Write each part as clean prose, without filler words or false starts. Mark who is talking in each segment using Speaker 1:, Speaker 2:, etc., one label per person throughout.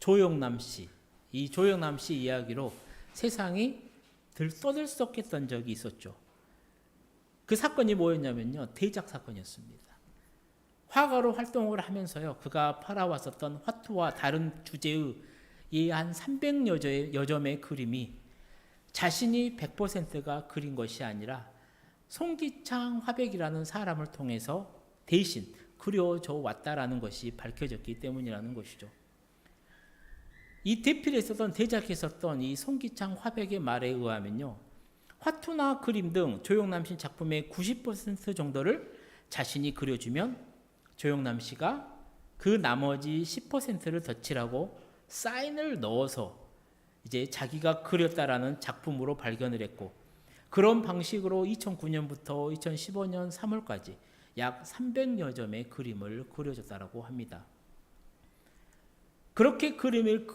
Speaker 1: 조영남 씨, 이 조영남 씨 이야기로 세상이 들떠들썩했던 적이 있었죠. 그 사건이 뭐였냐면요, 대작 사건이었습니다. 화가로 활동을 하면서요, 그가 팔아왔었던 화투와 다른 주제의 이 한 300여 점의 그림이 자신이 100%가 그린 것이 아니라 송기창 화백이라는 사람을 통해서 대신 그려져 왔다라는 것이 밝혀졌기 때문이라는 것이죠. 이 대필에 있었던 대작에 있었던 이 송기창 화백의 말에 의하면요, 화투나 그림 등 조영남 씨 작품의 90% 정도를 자신이 그려주면 조영남 씨가 그 나머지 10%를 덧칠하고 사인을 넣어서 이제 자기가 그렸다라는 작품으로 발견을 했고, 그런 방식으로 2009년부터 2015년 3월까지 약 300여 점의 그림을 그려줬다라고 합니다. 그렇게 그림을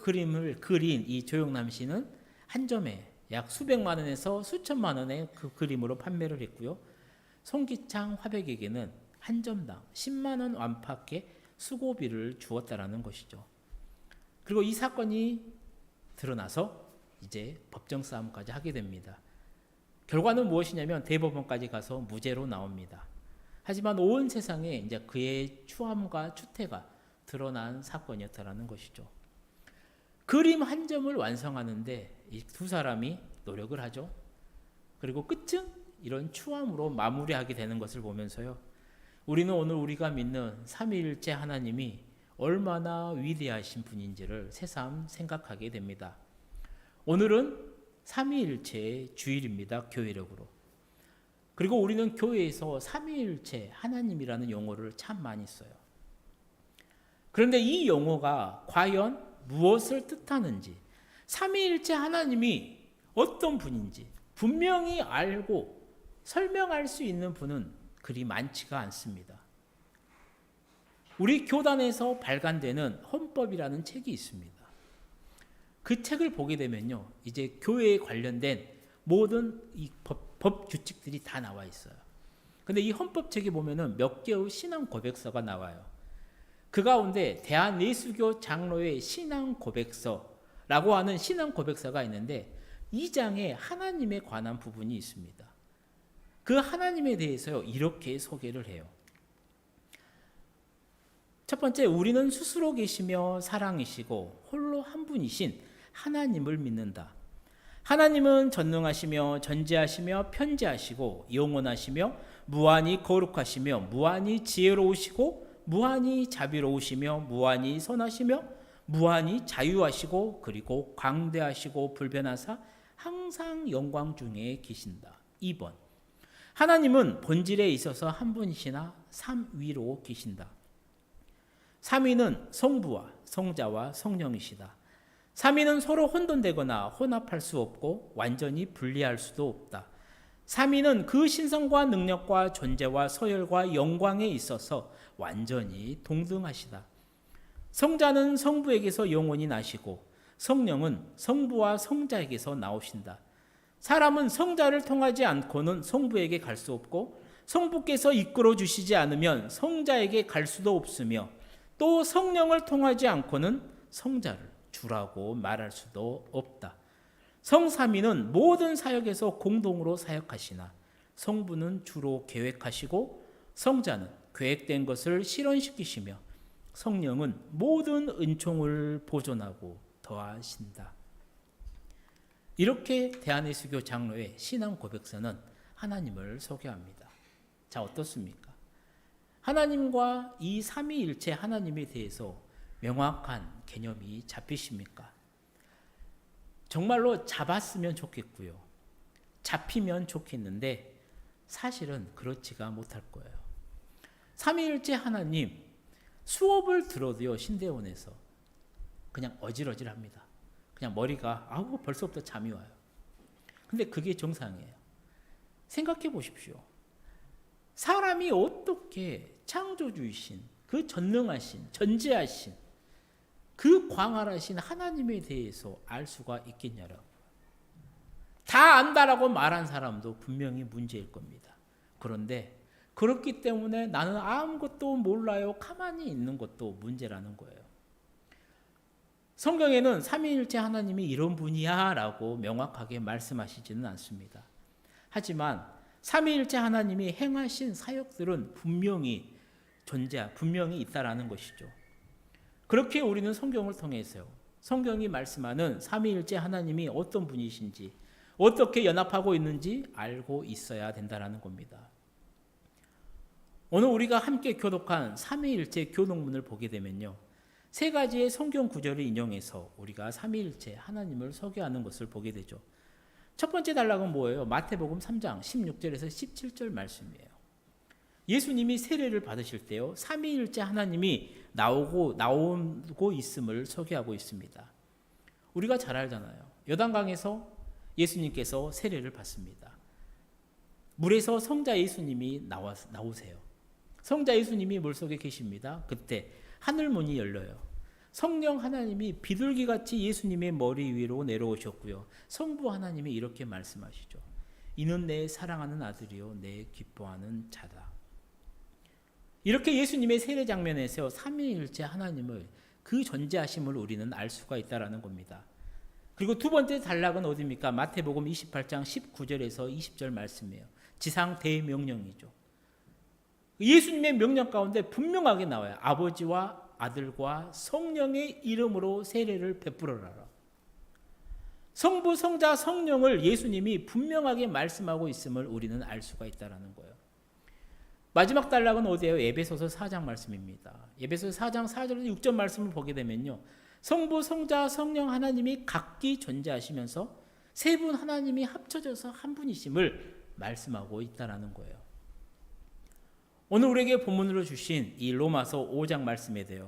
Speaker 1: 그린 이 조영남 씨는 한 점에 약 수백만 원에서 수천만 원의 그 그림으로 판매를 했고요. 송기창 화백에게는 한 점당 10만 원 안팎의 수고비를 주었다라는 것이죠. 그리고 이 사건이 드러나서 이제 법정 싸움까지 하게 됩니다. 결과는 무엇이냐면 대법원까지 가서 무죄로 나옵니다. 하지만 온 세상에 이제 그의 추함과 추태가 드러난 사건이었다라는 것이죠. 그림 한 점을 완성하는데 이 두 사람이 노력을 하죠. 그리고 끝은 이런 추함으로 마무리하게 되는 것을 보면서요, 우리는 오늘 우리가 믿는 삼위일체 하나님이 얼마나 위대하신 분인지를 새삼 생각하게 됩니다. 오늘은 삼위일체의 주일입니다. 교회력으로. 그리고 우리는 교회에서 삼위일체 하나님이라는 용어를 참 많이 써요. 그런데 이 용어가 과연 무엇을 뜻하는지, 삼위일체 하나님이 어떤 분인지 분명히 알고 설명할 수 있는 분은 그리 많지가 않습니다. 우리 교단에서 발간되는 헌법이라는 책이 있습니다. 그 책을 보게 되면요, 이제 교회에 관련된 모든 이 법 규칙들이 다 나와 있어요. 근데 이 헌법책에 보면은 몇 개의 신앙 고백서가 나와요. 그 가운데 대한예수교 장로의 신앙 고백서라고 하는 신앙 고백서가 있는데, 이 장에 하나님에 관한 부분이 있습니다. 그 하나님에 대해서요, 이렇게 소개를 해요. 첫 번째, 우리는 스스로 계시며 사랑이시고 홀로 한 분이신 하나님을 믿는다. 하나님은 전능하시며 전지하시며 편지하시고 영원하시며 무한히 거룩하시며 무한히 지혜로우시고 무한히 자비로우시며 무한히 선하시며 무한히 자유하시고 그리고 광대하시고 불변하사 항상 영광 중에 계신다. 2번, 하나님은 본질에 있어서 한 분이시나 삼위로 계신다. 삼위는 성부와 성자와 성령이시다. 삼위는 서로 혼돈되거나 혼합할 수 없고 완전히 분리할 수도 없다. 삼위는 그 신성과 능력과 존재와 서열과 영광에 있어서 완전히 동등하시다. 성자는 성부에게서 영원히 나시고 성령은 성부와 성자에게서 나오신다. 사람은 성자를 통하지 않고는 성부에게 갈 수 없고 성부께서 이끌어 주시지 않으면 성자에게 갈 수도 없으며 또 성령을 통하지 않고는 성자를 주라고 말할 수도 없다. 성삼위는 모든 사역에서 공동으로 사역하시나 성부는 주로 계획하시고 성자는 계획된 것을 실현시키시며 성령은 모든 은총을 보존하고 더하신다. 이렇게 대한예수교 장로의 신앙 고백서는 하나님을 소개합니다. 자, 어떻습니까? 하나님과 이 삼위일체 하나님에 대해서 명확한 개념이 잡히십니까? 정말로 잡았으면 좋겠고요. 잡히면 좋겠는데 사실은 그렇지가 못할 거예요. 삼위일체 하나님 수업을 들어도요, 신대원에서 그냥 어질어질합니다. 그냥 머리가 벌써부터 잠이 와요. 근데 그게 정상이에요. 생각해 보십시오. 사람이 어떻게 창조주이신 그 전능하신 전지하신 그 광활하신 하나님에 대해서 알 수가 있겠냐라고. 다 안다라고 말한 사람도 분명히 문제일 겁니다. 그런데 그렇기 때문에 나는 아무것도 몰라요, 가만히 있는 것도 문제라는 거예요. 성경에는 삼위일체 하나님이 이런 분이야 라고 명확하게 말씀하시지는 않습니다. 하지만 삼위일체 하나님이 행하신 사역들은 분명히 분명히 있다라는 것이죠. 그렇게 우리는 성경을 통해서요, 성경이 말씀하는 삼위일체 하나님이 어떤 분이신지, 어떻게 연합하고 있는지 알고 있어야 된다는 겁니다. 오늘 우리가 함께 교독한 삼위일체 교독문을 보게 되면요, 세 가지의 성경 구절을 인용해서 우리가 삼위일체 하나님을 소개하는 것을 보게 되죠. 첫 번째 단락은 뭐예요? 마태복음 3장 16절에서 17절 말씀이에요. 예수님이 세례를 받으실 때요, 삼위일체 하나님이 나오고 있음을 소개하고 있습니다. 우리가 잘 알잖아요. 요단강에서 예수님께서 세례를 받습니다. 물에서 성자 예수님이 나오세요. 성자 예수님이 물속에 계십니다. 그때 하늘 문이 열려요. 성령 하나님이 비둘기같이 예수님의 머리 위로 내려오셨고요, 성부 하나님이 이렇게 말씀하시죠. 이는 내 사랑하는 아들이요 내 기뻐하는 자다. 이렇게 예수님의 세례 장면에서 삼위일체 하나님을, 그 존재하심을 우리는 알 수가 있다는 겁니다. 그리고 두 번째 단락은 어디입니까? 마태복음 28장 19절에서 20절 말씀이에요. 지상 대명령이죠. 예수님의 명령 가운데 분명하게 나와요. 아버지와 아들과 성령의 이름으로 세례를 베풀어라. 성부, 성자, 성령을 예수님이 분명하게 말씀하고 있음을 우리는 알 수가 있다는 거예요. 마지막 단락은 어디예요? 에베소서 4장 말씀입니다. 에베소서 4장 4절에서 6절 말씀을 보게 되면요, 성부, 성자, 성령 하나님이 각기 존재하시면서 세 분 하나님이 합쳐져서 한 분이심을 말씀하고 있다는 거예요. 오늘 우리에게 본문으로 주신 이 로마서 5장 말씀에 대해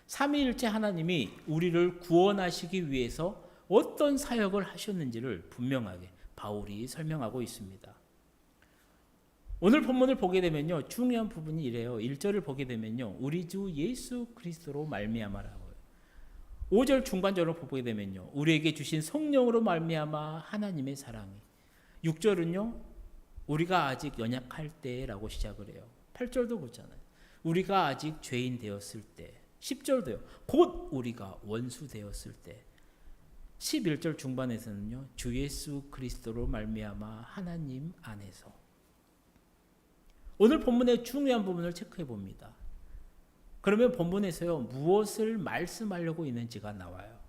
Speaker 1: 삼위일체 하나님이 우리를 구원하시기 위해서 어떤 사역을 하셨는지를 분명하게 바울이 설명하고 있습니다. 오늘 본문을 보게 되면요, 중요한 부분이 이래요. 1절을 보게 되면요, 우리 주 예수 그리스도로 말미암아라고요. 5절 중간절을 보게 되면요, 우리에게 주신 성령으로 말미암아 하나님의 사랑이. 6절은요, 우리가 아직 연약할 때라고 시작을 해요. 8절도 그렇잖아요. 우리가 아직 죄인 되었을 때. 10절도요. 곧 우리가 원수 되었을 때. 11절 중반에서는요, 주 예수 그리스도로 말미암아 하나님 안에서. 오늘 본문의 중요한 부분을 체크해 봅니다. 그러면 본문에서요, 무엇을 말씀하려고 있는지가 나와요.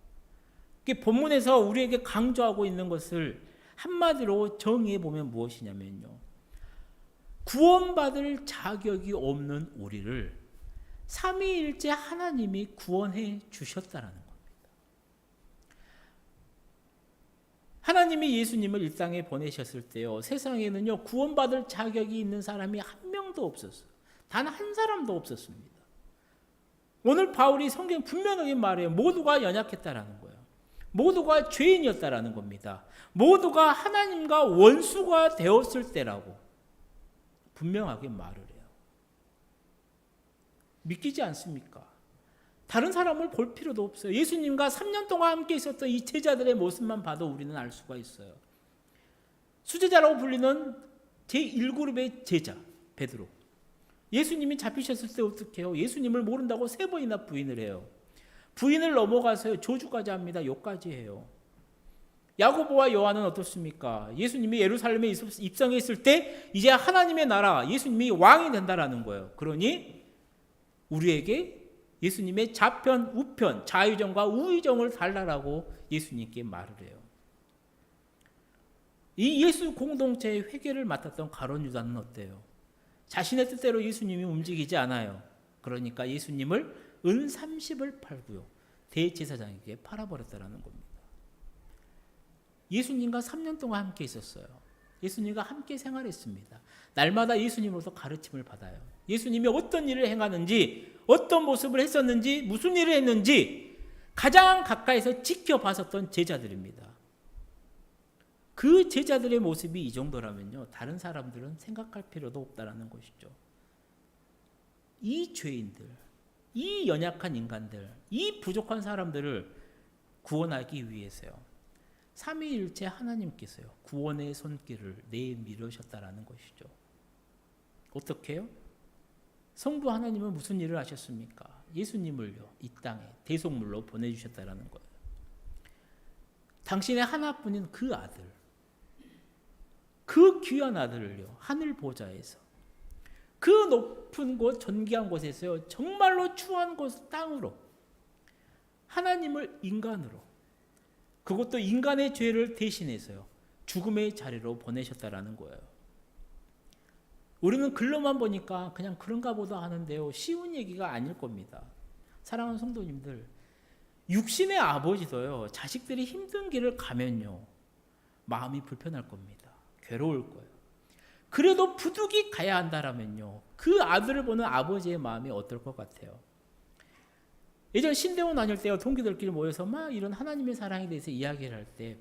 Speaker 1: 본문에서 우리에게 강조하고 있는 것을 한마디로 정의해 보면 무엇이냐면요, 구원받을 자격이 없는 우리를 삼위일체 하나님이 구원해 주셨다는 겁니다. 하나님이 예수님을 이 땅에 보내셨을 때요, 세상에는요, 구원받을 자격이 있는 사람이 한 명도 없었어요. 단 한 사람도 없었습니다. 오늘 바울이 성경 분명하게 말해요. 모두가 연약했다라는 거예요. 모두가 죄인이었다라는 겁니다. 모두가 하나님과 원수가 되었을 때라고 분명하게 말을 해요. 믿기지 않습니까? 다른 사람을 볼 필요도 없어요. 예수님과 3년 동안 함께 있었던 이 제자들의 모습만 봐도 우리는 알 수가 있어요. 수제자라고 불리는 제1그룹의 제자 베드로. 예수님이 잡히셨을 때 어떻게 해요? 예수님을 모른다고 3번이나 부인을 해요. 부인을 넘어가서요, 저주까지 합니다. 욕까지 해요. 야고보와 요한은 어떻습니까? 예수님이 예루살렘에 입성했을 때 이제 하나님의 나라, 예수님이 왕이 된다라는 거예요. 그러니 우리에게 예수님의 좌편, 우편, 자의정과 우의정을 달라라고 예수님께 말을 해요. 이 예수 공동체의 회개를 맡았던 가룟 유다는 어때요? 자신의 뜻대로 예수님이 움직이지 않아요. 그러니까 예수님을 은 30을 팔고요, 대제사장에게 팔아버렸다는 겁니다. 예수님과 3년 동안 함께 있었어요. 예수님과 함께 생활했습니다. 날마다 예수님으로부터 가르침을 받아요. 예수님이 어떤 일을 행하는지, 어떤 모습을 했었는지, 무슨 일을 했는지 가장 가까이서 지켜봤었던 제자들입니다. 그 제자들의 모습이 이 정도라면요, 다른 사람들은 생각할 필요도 없다는 것이죠. 이 죄인들, 이 연약한 인간들, 이 부족한 사람들을 구원하기 위해서요, 삼위일체 하나님께서요, 구원의 손길을 내밀으셨다라는 것이죠. 어떻게 해요? 성부 하나님은 무슨 일을 하셨습니까? 예수님을요, 이 땅에 대속물로 보내주셨다라는 거예요. 당신의 하나뿐인 그 아들, 그 귀한 아들을요, 하늘 보좌에서, 그 높은 곳, 존귀한 곳에서요, 정말로 추한 곳 땅으로, 하나님을 인간으로, 그것도 인간의 죄를 대신해서요, 죽음의 자리로 보내셨다라는 거예요. 우리는 글로만 보니까 그냥 그런가 보다 하는데요, 쉬운 얘기가 아닐 겁니다. 사랑하는 성도님들, 육신의 아버지도요, 자식들이 힘든 길을 가면요, 마음이 불편할 겁니다. 괴로울 거예요. 그래도 부득이 가야 한다라면요, 그 아들을 보는 아버지의 마음이 어떨 것 같아요? 예전 신대원 다닐 때요, 동기들끼리 모여서 막 이런 하나님의 사랑에 대해서 이야기를 할 때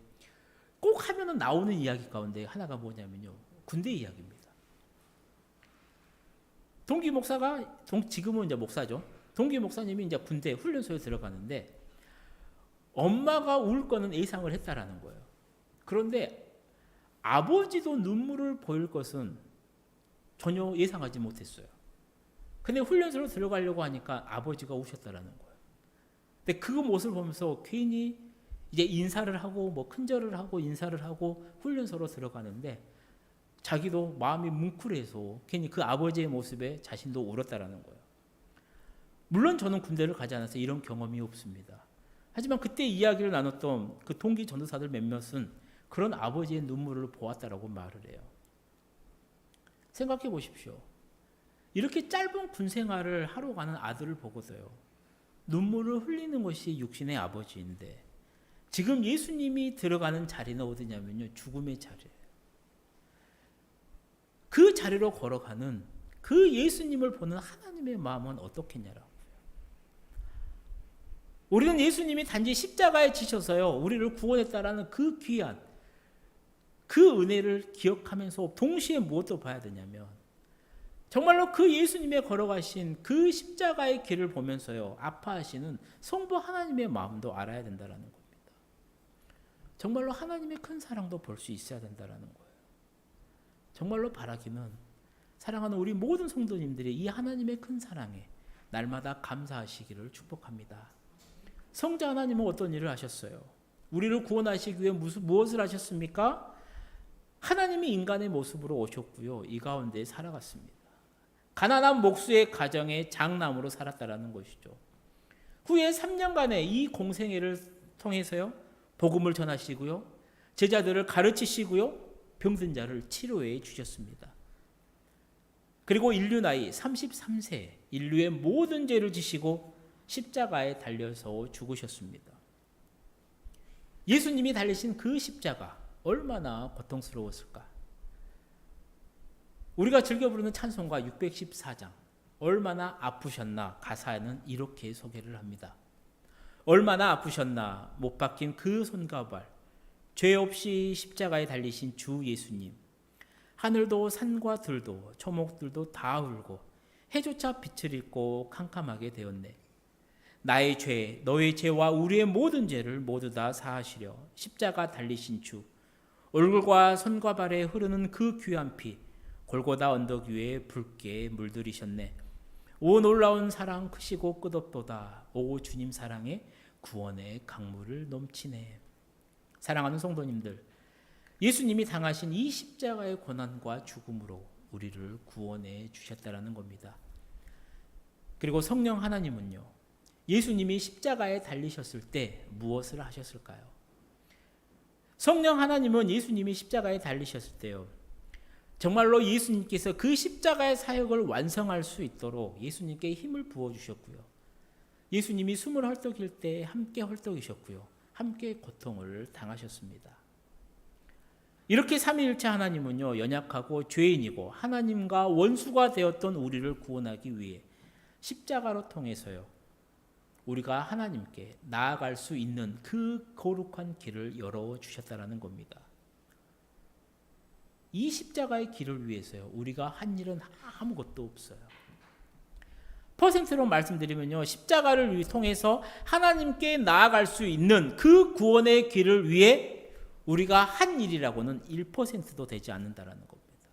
Speaker 1: 꼭 하면은 나오는 이야기 가운데 하나가 뭐냐면요, 군대 이야기입니다. 동기 목사가, 지금은 이제 목사죠. 동기 목사님이 이제 군대 훈련소에 들어가는데 엄마가 울 거는 예상을 했다라는 거예요. 그런데 아버지도 눈물을 보일 것은 전혀 예상하지 못했어요. 근데 훈련소로 들어가려고 하니까 아버지가 우셨다라는 거예요. 근데 그 모습을 보면서 괜히 이제 인사를 하고 뭐 큰절을 하고 인사를 하고 훈련소로 들어가는데 자기도 마음이 뭉클해서 괜히 그 아버지의 모습에 자신도 울었다라는 거예요. 물론 저는 군대를 가지 않아서 이런 경험이 없습니다. 하지만 그때 이야기를 나눴던 그 동기 전도사들 몇몇은 그런 아버지의 눈물을 보았다라고 말을 해요. 생각해 보십시오. 이렇게 짧은 군 생활을 하러 가는 아들을 보고서요, 눈물을 흘리는 것이 육신의 아버지인데 지금 예수님이 들어가는 자리는 어디냐면요, 죽음의 자리예요. 그 자리로 걸어가는 그 예수님을 보는 하나님의 마음은 어떻겠냐라고. 우리는 예수님이 단지 십자가에 지셔서요, 우리를 구원했다라는 그 귀한 그 은혜를 기억하면서 동시에 무엇도 봐야 되냐면 정말로 그 예수님의 걸어가신 그 십자가의 길을 보면서요, 아파하시는 성부 하나님의 마음도 알아야 된다는 겁니다. 정말로 하나님의 큰 사랑도 볼 수 있어야 된다는 거예요. 정말로 바라기는 사랑하는 우리 모든 성도님들이 이 하나님의 큰 사랑에 날마다 감사하시기를 축복합니다. 성자 하나님은 어떤 일을 하셨어요? 우리를 구원하시기 위해 무엇을 하셨습니까? 하나님이 인간의 모습으로 오셨고요, 이 가운데 살아갔습니다. 가난한 목수의 가정의 장남으로 살았다라는 것이죠. 후에 3년간의 이 공생애를 통해서요, 복음을 전하시고요, 제자들을 가르치시고요, 병든 자를 치료해 주셨습니다. 그리고 인류 나이 33세, 인류의 모든 죄를 지시고 십자가에 달려서 죽으셨습니다. 예수님이 달리신 그 십자가 얼마나 고통스러웠을까? 우리가 즐겨 부르는 찬송가 614장, 얼마나 아프셨나, 가사에는 이렇게 소개를 합니다. 얼마나 아프셨나, 못 박힌 그 손과 발, 죄 없이 십자가에 달리신 주 예수님. 하늘도 산과 들도 초목들도 다 울고 해조차 빛을 잃고 캄캄하게 되었네. 나의 죄, 너의 죄와 우리의 모든 죄를 모두 다 사하시려 십자가 달리신 주. 얼굴과 손과 발에 흐르는 그 귀한 피, 골고다 언덕 위에 붉게 물들이셨네. 오 놀라운 사랑 크시고 끝없도다. 오 주님 사랑에 구원의 강물을 넘치네. 사랑하는 성도님들, 예수님이 당하신 이 십자가의 고난과 죽음으로 우리를 구원해 주셨다라는 겁니다. 그리고 성령 하나님은요, 예수님이 십자가에 달리셨을 때 무엇을 하셨을까요? 성령 하나님은 예수님이 십자가에 달리셨을 때요, 정말로 예수님께서 그 십자가의 사역을 완성할 수 있도록 예수님께 힘을 부어주셨고요, 예수님이 숨을 헐떡일 때 함께 헐떡이셨고요, 함께 고통을 당하셨습니다. 이렇게 삼위일체 하나님은요, 연약하고 죄인이고 하나님과 원수가 되었던 우리를 구원하기 위해 십자가로 통해서요, 우리가 하나님께 나아갈 수 있는 그 거룩한 길을 열어주셨다는 겁니다. 이 십자가의 길을 위해서요, 우리가 한 일은 아무것도 없어요. 퍼센트로 말씀드리면요, 십자가를 통해서 하나님께 나아갈 수 있는 그 구원의 길을 위해 우리가 한 일이라고는 1%도 되지 않는다는 겁니다.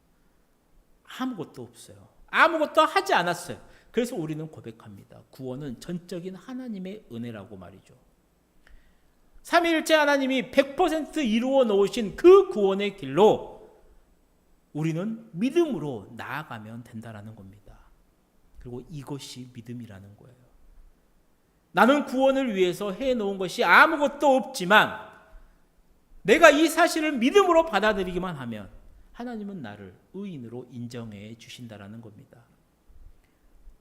Speaker 1: 아무것도 없어요. 아무것도 하지 않았어요. 그래서 우리는 고백합니다. 구원은 전적인 하나님의 은혜라고 말이죠. 삼위일체 하나님이 100% 이루어 놓으신 그 구원의 길로 우리는 믿음으로 나아가면 된다라는 겁니다. 그리고 이것이 믿음이라는 거예요. 나는 구원을 위해서 해놓은 것이 아무것도 없지만 내가 이 사실을 믿음으로 받아들이기만 하면 하나님은 나를 의인으로 인정해 주신다라는 겁니다.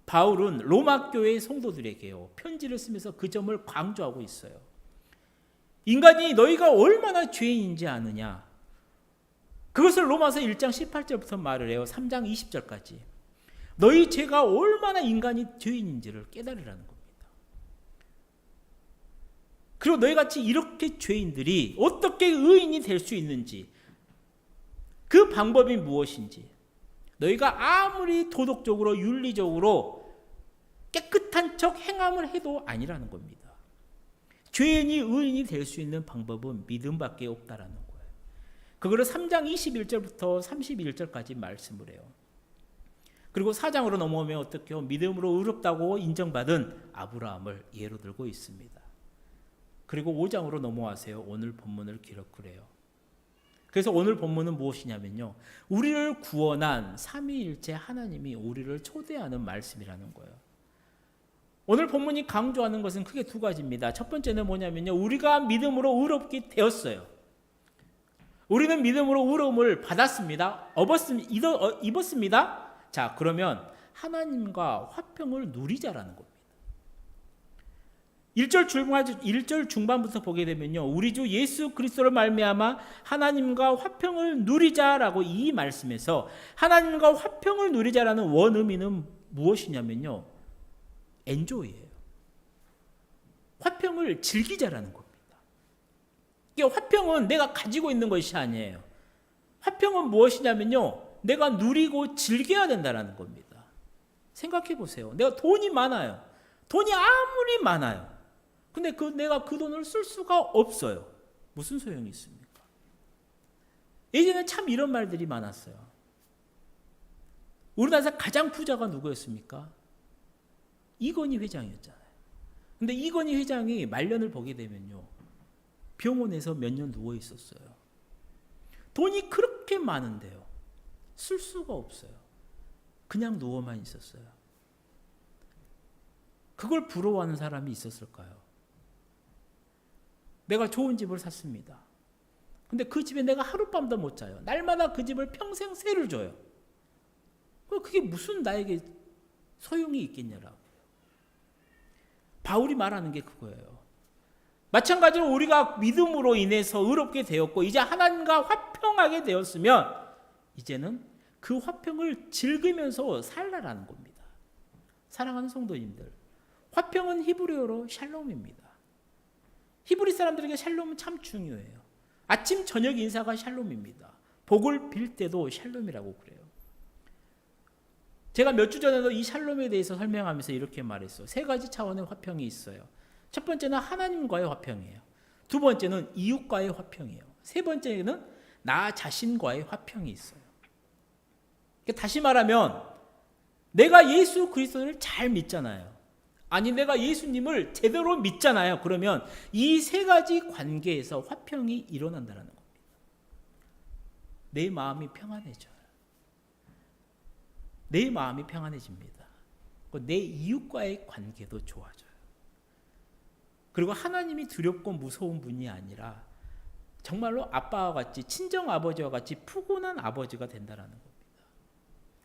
Speaker 1: 바울은 로마 교회의 성도들에게요, 편지를 쓰면서 그 점을 강조하고 있어요. 인간이 너희가 얼마나 죄인인지 아느냐. 그것을 로마서 1장 18절부터 말을 해요. 3장 20절까지. 너희 죄가 얼마나 인간이 죄인인지를 깨달으라는 겁니다. 그리고 너희같이 이렇게 죄인들이 어떻게 의인이 될 수 있는지, 그 방법이 무엇인지, 너희가 아무리 도덕적으로 윤리적으로 깨끗한 척 행함을 해도 아니라는 겁니다. 죄인이 의인이 될 수 있는 방법은 믿음밖에 없다라는 거예요. 그거를 3장 21절부터 31절까지 말씀을 해요. 그리고 4장으로 넘어오면 어떻게 해요? 믿음으로 의롭다고 인정받은 아브라함을 예로 들고 있습니다. 그리고 5장으로 넘어와세요. 오늘 본문을 기록을 해요. 그래서 오늘 본문은 무엇이냐면요, 우리를 구원한 삼위일체 하나님이 우리를 초대하는 말씀이라는 거예요. 오늘 본문이 강조하는 것은 크게 두 가지입니다. 첫 번째는 뭐냐면요, 우리가 믿음으로 의롭게 되었어요. 우리는 믿음으로 의로움을 받았습니다. 입었습니다. 자, 그러면 하나님과 화평을 누리자라는 겁니다. 1절 중반부터 보게 되면요, 우리 주 예수 그리스도를 말미암아 하나님과 화평을 누리자라고 이 말씀에서 하나님과 화평을 누리자라는 원의미는 무엇이냐면요, 엔조이예요. 화평을 즐기자라는 겁니다. 이게 화평은 내가 가지고 있는 것이 아니에요. 화평은 무엇이냐면요, 내가 누리고 즐겨야 된다는 겁니다. 생각해 보세요. 내가 돈이 많아요. 돈이 아무리 많아요. 근데 내가 그 돈을 쓸 수가 없어요. 무슨 소용이 있습니까? 예전에 참 이런 말들이 많았어요. 우리나라에서 가장 부자가 누구였습니까? 이건희 회장이었잖아요. 근데 이건희 회장이 말년을 보게 되면요, 병원에서 몇 년 누워 있었어요. 돈이 그렇게 많은데요, 쓸 수가 없어요. 그냥 누워만 있었어요. 그걸 부러워하는 사람이 있었을까요? 내가 좋은 집을 샀습니다. 근데 그 집에 내가 하룻밤도 못 자요. 날마다 그 집을 평생 세를 줘요. 그게 무슨 나에게 소용이 있겠냐라고요. 바울이 말하는 게 그거예요. 마찬가지로 우리가 믿음으로 인해서 의롭게 되었고 이제 하나님과 화평하게 되었으면 이제는 그 화평을 즐기면서 살라라는 겁니다. 사랑하는 성도님들, 화평은 히브리어로 샬롬입니다. 히브리 사람들에게 샬롬은 참 중요해요. 아침 저녁 인사가 샬롬입니다. 복을 빌 때도 샬롬이라고 그래요. 제가 몇 주 전에도 이 샬롬에 대해서 설명하면서 이렇게 말했어요. 세 가지 차원의 화평이 있어요. 첫 번째는 하나님과의 화평이에요. 두 번째는 이웃과의 화평이에요. 세 번째는 나 자신과의 화평이 있어요. 다시 말하면 내가 예수 그리스도를 잘 믿잖아요. 아니, 내가 예수님을 제대로 믿잖아요. 그러면 이 세 가지 관계에서 화평이 일어난다는 겁니다. 내 마음이 평안해져요. 내 마음이 평안해집니다. 내 이웃과의 관계도 좋아져요. 그리고 하나님이 두렵고 무서운 분이 아니라 정말로 아빠와 같이, 친정 아버지와 같이 푸근한 아버지가 된다는 겁니다.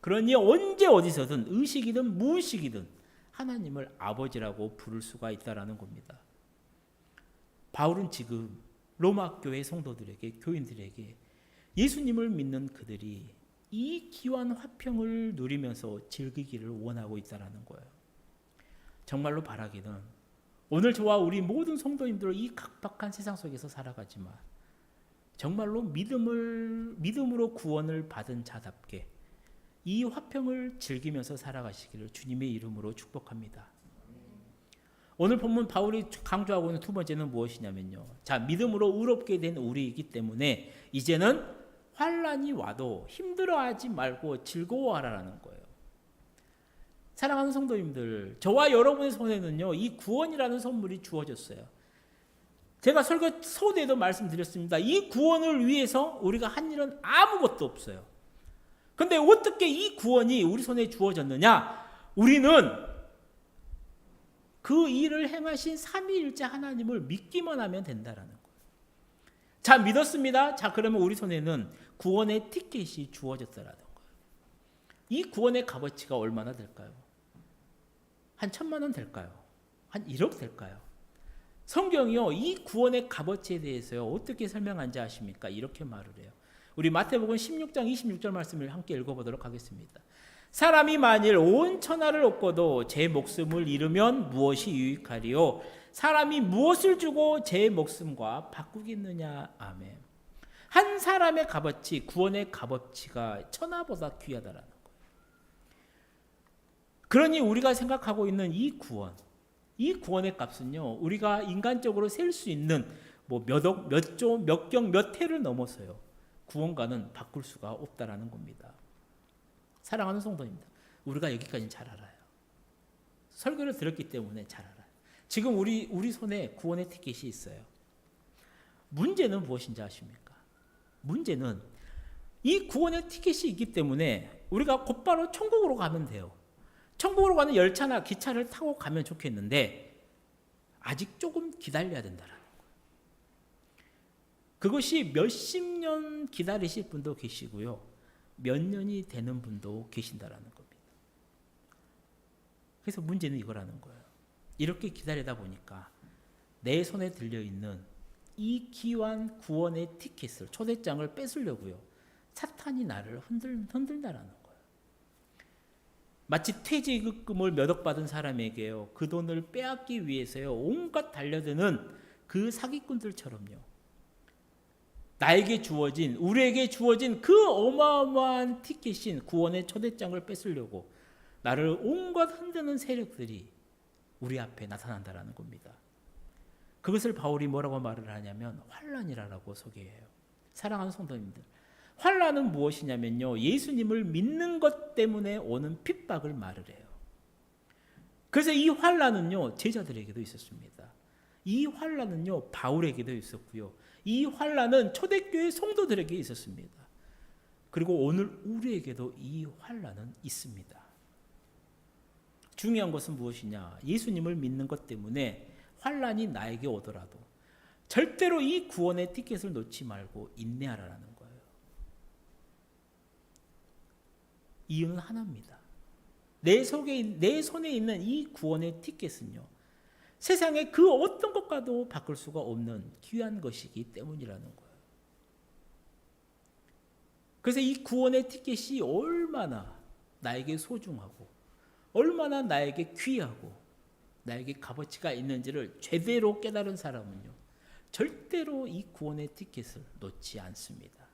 Speaker 1: 그러니 언제 어디서든 의식이든 무의식이든 하나님을 아버지라고 부를 수가 있다는 겁니다. 바울은 지금 로마 교회 성도들에게, 교인들에게 예수님을 믿는 그들이 이 귀한 화평을 누리면서 즐기기를 원하고 있다는 거예요. 정말로 바라기는 오늘 저와 우리 모든 성도님들 이 각박한 세상 속에서 살아가지만 정말로 믿음으로 구원을 받은 자답게 이 화평을 즐기면서 살아가시기를 주님의 이름으로 축복합니다. 오늘 본문 바울이 강조하고 있는 두 번째는 무엇이냐면요, 자, 믿음으로 의롭게 된 우리이기 때문에 이제는 환난이 와도 힘들어하지 말고 즐거워하라는 거예요. 사랑하는 성도님들, 저와 여러분의 손에는요, 이 구원이라는 선물이 주어졌어요. 제가 설교 소대에도 말씀드렸습니다. 이 구원을 위해서 우리가 한 일은 아무것도 없어요. 근데 어떻게 이 구원이 우리 손에 주어졌느냐? 우리는 그 일을 행하신 삼위일체 하나님을 믿기만 하면 된다라는 거예요. 자, 믿었습니다. 자, 그러면 우리 손에는 구원의 티켓이 주어졌다라는 거예요. 이 구원의 값어치가 얼마나 될까요? 한 1,000만 원 될까요? 한 1억 될까요? 성경이요, 이 구원의 값어치에 대해서요, 어떻게 설명한지 아십니까? 이렇게 말을 해요. 우리 마태복음 16장 26절 말씀을 함께 읽어보도록 하겠습니다. 사람이 만일 온 천하를 얻고도 제 목숨을 잃으면 무엇이 유익하리요? 사람이 무엇을 주고 제 목숨과 바꾸겠느냐? 아멘. 한 사람의 값어치, 구원의 값어치가 천하보다 귀하다라는 거예요. 그러니 우리가 생각하고 있는 이 구원의 값은요, 우리가 인간적으로 셀 수 있는 뭐 몇 억, 몇 조, 몇 경, 몇 해를 넘어서요, 구원과는 바꿀 수가 없다라는 겁니다. 사랑하는 성도입니다. 우리가 여기까지는 잘 알아요. 설교를 들었기 때문에 잘 알아요. 지금 우리 손에 구원의 티켓이 있어요. 문제는 무엇인지 아십니까? 문제는 이 구원의 티켓이 있기 때문에 우리가 곧바로 천국으로 가면 돼요. 천국으로 가는 열차나 기차를 타고 가면 좋겠는데 아직 조금 기다려야 된다라는 거예요. 그것이 몇십 년 기다리실 분도 계시고요, 몇 년이 되는 분도 계신다라는 겁니다. 그래서 문제는 이거라는 거예요. 이렇게 기다리다 보니까 내 손에 들려있는 이 귀한 구원의 티켓을, 초대장을 뺏으려고요, 사탄이 나를 흔들다라는 거예요. 마치 퇴직금을 몇 억 받은 사람에게요, 그 돈을 빼앗기 위해서요, 온갖 달려드는 그 사기꾼들처럼요, 나에게 주어진, 우리에게 주어진 그 어마어마한 티켓인 구원의 초대장을 뺏으려고 나를 온갖 흔드는 세력들이 우리 앞에 나타난다라는 겁니다. 그것을 바울이 뭐라고 말을 하냐면 환난이라고 소개해요. 사랑하는 성도님들, 환난은 무엇이냐면요, 예수님을 믿는 것 때문에 오는 핍박을 말을 해요. 그래서 이 환난은요, 제자들에게도 있었습니다. 이 환난은요, 바울에게도 있었고요, 이 환난은 초대교회 성도들에게 있었습니다. 그리고 오늘 우리에게도 이 환난은 있습니다. 중요한 것은 무엇이냐? 예수님을 믿는 것 때문에 환난이 나에게 오더라도 절대로 이 구원의 티켓을 놓지 말고 인내하라는 거예요. 이유는 하나입니다. 내 손에 있는 이 구원의 티켓은요, 세상의 그 어떤 것과도 바꿀 수가 없는 귀한 것이기 때문이라는 거예요. 그래서 이 구원의 티켓이 얼마나 나에게 소중하고 얼마나 나에게 귀하고 나에게 값어치가 있는지를 제대로 깨달은 사람은요, 절대로 이 구원의 티켓을 놓지 않습니다.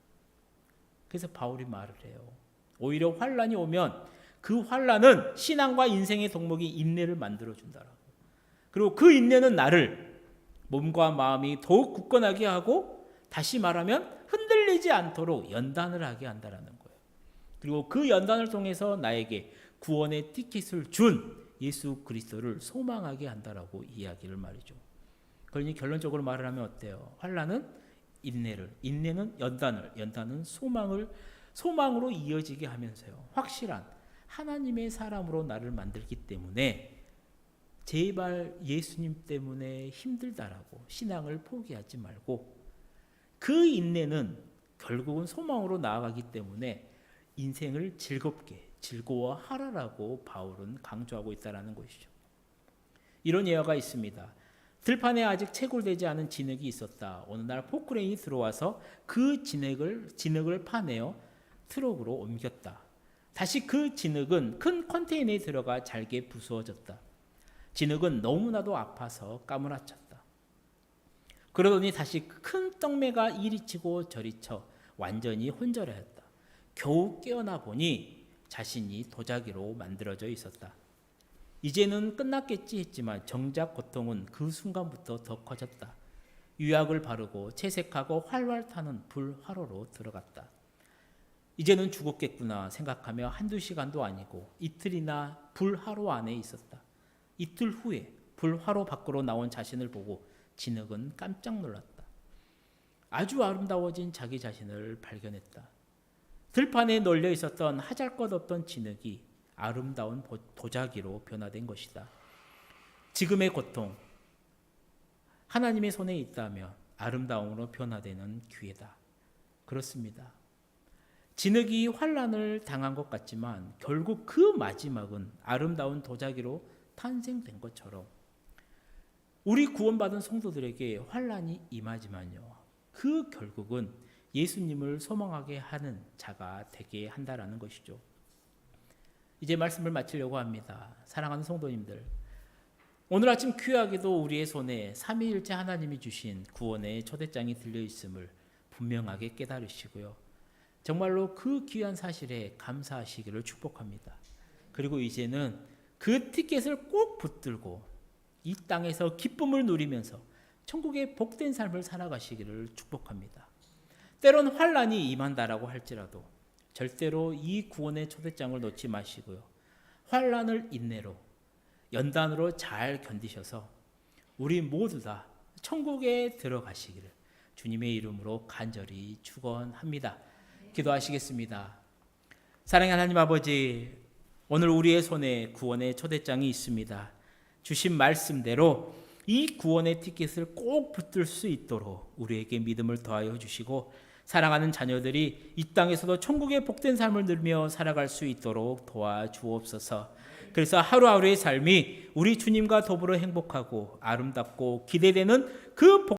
Speaker 1: 그래서 바울이 말을 해요. 오히려 환난이 오면 그 환난은 신앙과 인생의 덕목이 인내를 만들어준다라고. 그리고 그 인내는 나를, 몸과 마음이 더욱 굳건하게 하고, 다시 말하면 흔들리지 않도록 연단을 하게 한다라는 거예요. 그리고 그 연단을 통해서 나에게 구원의 티켓을 준 예수 그리스도를 소망하게 한다라고 이야기를 말이죠. 그러니 결론적으로 말을 하면 어때요? 환난은 인내를, 인내는 연단을, 연단은 소망으로 이어지게 하면서요, 확실한 하나님의 사람으로 나를 만들기 때문에 제발 예수님 때문에 힘들다라고 신앙을 포기하지 말고, 그 인내는 결국은 소망으로 나아가기 때문에 인생을 즐거워하라라고 바울은 강조하고 있다는 것이죠. 이런 예화가 있습니다. 들판에 아직 채굴되지 않은 진흙이 있었다. 어느 날 포크레인이 들어와서 그 진흙을 파내어 트럭으로 옮겼다. 다시 그 진흙은 큰 컨테이너에 들어가 잘게 부수어졌다. 진흙은 너무나도 아파서 까무라쳤다. 그러더니 다시 큰 떡매가 이리 치고 저리 쳐 완전히 혼절하였다. 겨우 깨어나 보니 자신이 도자기로 만들어져 있었다. 이제는 끝났겠지 했지만 정작 고통은 그 순간부터 더 커졌다. 유약을 바르고 채색하고 활활 타는 불화로로 들어갔다. 이제는 죽었겠구나 생각하며 한두 시간도 아니고 이틀이나 불화로 안에 있었다. 이틀 후에 불화로 밖으로 나온 자신을 보고 진흙은 깜짝 놀랐다. 아주 아름다워진 자기 자신을 발견했다. 들판에 널려 있었던 하잘것없던 진흙이 아름다운 도자기로 변화된 것이다. 지금의 고통, 하나님의 손에 있다면 아름다움으로 변화되는 기회다. 그렇습니다. 진흙이 환난을 당한 것 같지만 결국 그 마지막은 아름다운 도자기로 탄생된 것처럼 우리 구원받은 성도들에게 환난이 임하지만요, 그 결국은 예수님을 소망하게 하는 자가 되게 한다라는 것이죠. 이제 말씀을 마치려고 합니다. 사랑하는 성도님들, 오늘 아침 귀하게도 우리의 손에 삼위일체 하나님이 주신 구원의 초대장이 들려 있음을 분명하게 깨달으시고요, 정말로 그 귀한 사실에 감사하시기를 축복합니다. 그리고 이제는 그 티켓을 꼭 붙들고 이 땅에서 기쁨을 누리면서 천국의 복된 삶을 살아가시기를 축복합니다. 때론 환난이 임한다라고 할지라도 절대로 이 구원의 초대장을 놓지 마시고요, 환난을 인내로 연단으로 잘 견디셔서 우리 모두 다 천국에 들어가시기를 주님의 이름으로 간절히 축원합니다. 기도하시겠습니다. 사랑하는 하나님 아버지, 오늘 우리의 손에 구원의 초대장이 있습니다. 주신 말씀대로 이 구원의 티켓을 꼭 붙들 수 있도록 우리에게 믿음을 더하여 주시고, 사랑하는 자녀들이 이 땅에서도 천국의 복된 삶을 누리며 살아갈 수 있도록 도와주옵소서. 그래서 하루하루의 삶이 우리 주님과 더불어 행복하고 아름답고 기대되는 그